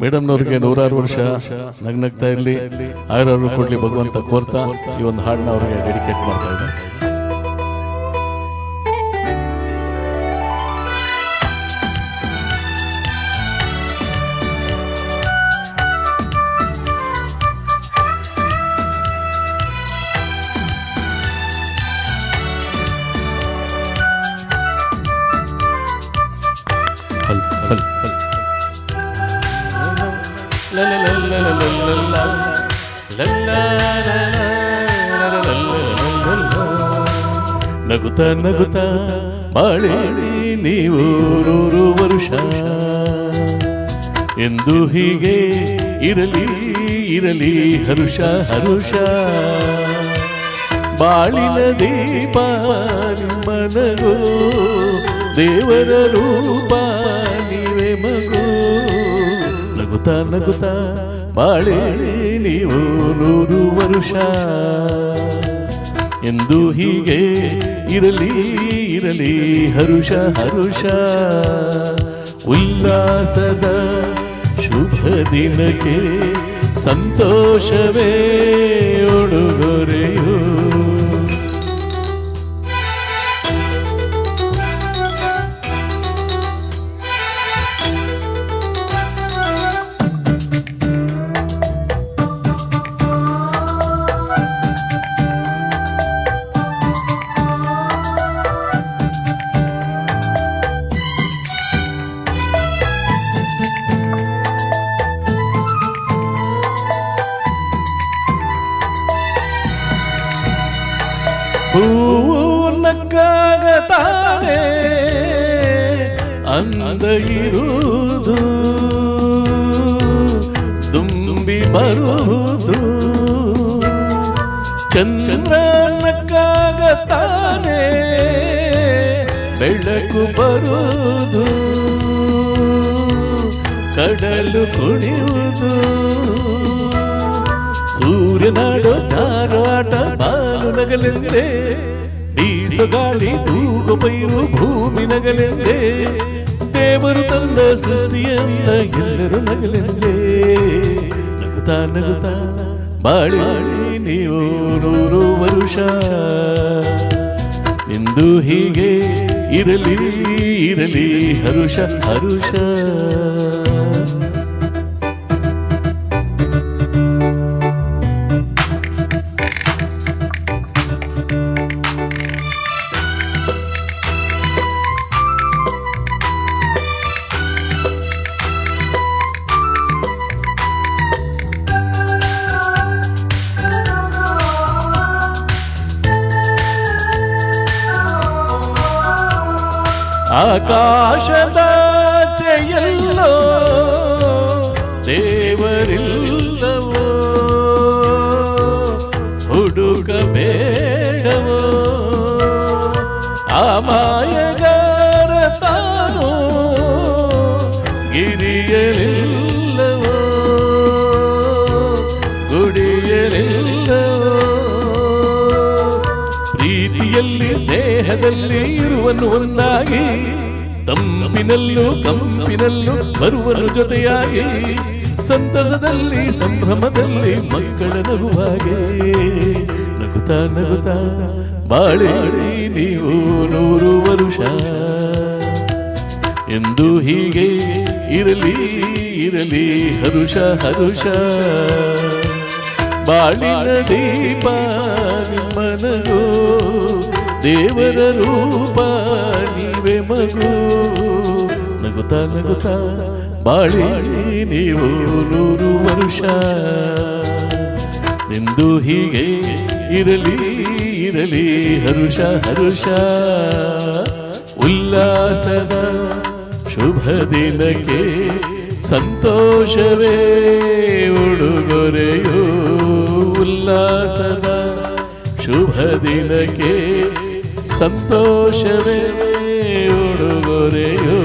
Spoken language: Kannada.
ಮೇಡಮ್ನವ್ರಿಗೆ 106 ವರ್ಷ ನಗ್ನಗ್ತಾ ಇರಲಿ, ಆಯುರಾರು ಕೊಡ್ಲಿ ಭಗವಂತ ಕೋರ್ತಾ ಈ ಒಂದು ಹಾಡನ್ನ ಅವ್ರಿಗೆ ಡೆಡಿಕೇಟ್ ಮಾಡ್ತಾ ಇದ್ದಾರೆ. ನಗುತ್ತಾ ನಗುತ್ತಾ ಬಾಳಿ ನೀವು 100 ವರ್ಷ ಎಂದು ಹೀಗೆ ಇರಲಿ ಇರಲಿ ಹರುಷ ಹರುಷ. ಬಾಳಿನ ದೀಪ ನಿಮ್ಮನಗೋ, ದೇವರ ರೂಪ ನೀವೇ ಮಗು. ನಗುತ್ತಾ ನಗುತ್ತಾ ಬಾಳಿ ನೀವು 100 ವರ್ಷ ಎಂದು ಹೀಗೆ ಇರಲಿ ಇರಲಿ ಹರುಷ ಹರುಷ. ಉಲ್ಲಾಸದ ಶುಭ ದಿನಕ್ಕೆ ಸಂತೋಷವೇ ಉಡುಗೊರೆಯು. ಹೂವು ನಕ್ಕಾಗತಾನೆ ಅಂದ ಇರುವುದು, ತುಂಬಿ ಬರುವುದು. ಚಂದ್ರ ನಕ್ಕಾಗತಾನೆ ಬೆಳಕು ಬರುವುದು, ಕಡಲು ಕುಣಿಯುವುದು. ಸೂರ್ಯನಾಡೋ ಜಾರಾಟ ಬಾಲು ನಗಲೆಂದೇ, ಬೀಸು ಗಾಳಿ ತೂಗು ಪೈರು ಭೂಮಿ ನಗಲೆಂದೇ. ದೇವರು ತಂದ ಸೃಷ್ಟಿಯಂದ ಎಲ್ಲರೂ ನಗಲೆಂದೇ. ನಗುತ್ತಾ ನಗುತ್ತಾ ಬಾಳಿ ನೀವು 100 ವರ್ಷ ಎಂದು ಹೀಗೆ ಇರಲಿ ಇರಲಿ ಹರುಷ ಹರುಷ. ಆಕಾಶದಾಚೆಯಲ್ಲೋ ದೇವರಿಲ್ಲವೋ, ಹುಡುಕಬೇಡವೋ. ಆ ಮಾಯಗಾರ ತಾನು ಗಿರಿಯಲಿಲ್ಲವೋ, ಗುಡಿಯಲಿಲ್ಲವೋ. ಪ್ರೀತಿಯಲ್ಲಿ ಸ್ನೇಹದಲ್ಲಿ ಇರುವನು ಒಂದಾಗಿ, ತಂಪಿನಲ್ಲೂ ಕಂಪಿನಲ್ಲೂ ಬರುವನು ಜೊತೆಯಾಗಿ. ಸಂತಸದಲ್ಲಿ ಸಂಭ್ರಮದಲ್ಲಿ ಮಕ್ಕಳ ನಗುವಾಗೆ. ನಗುತ್ತಾ ನಗುತ್ತಾ ಬಾಳಿ ನೀವು 100 ವರ್ಷ ಎಂದು ಹೀಗೆ ಇರಲಿ ಇರಲಿ ಹರುಷ ಹರುಷ. ಬಾಳಿನ ದೀಪ ನಿಮ್ಮನಗೋ, ದೇವರ ರೂಪ ನೀವೇ ಮಗು. ನಗುತ್ತಾ ನಗುತ್ತಾ ಬಾಳಿ ನೀವು 100 ವರ್ಷ ಎಂದು ಹೀಗೆ ಇರಲಿ ಇರಲಿ ಹರುಷ ಹರುಷ. ಉಲ್ಲಾಸದ ಶುಭ ದಿನಕ್ಕೆ ಸಂತೋಷವೇ ಉಡುಗೊರೆಯೋ. ಉಲ್ಲಾಸದ ಶುಭ ದಿನಕ್ಕೆ ಸಂತೋಷವೇ ಉಡುಗೊರೆಯೋ.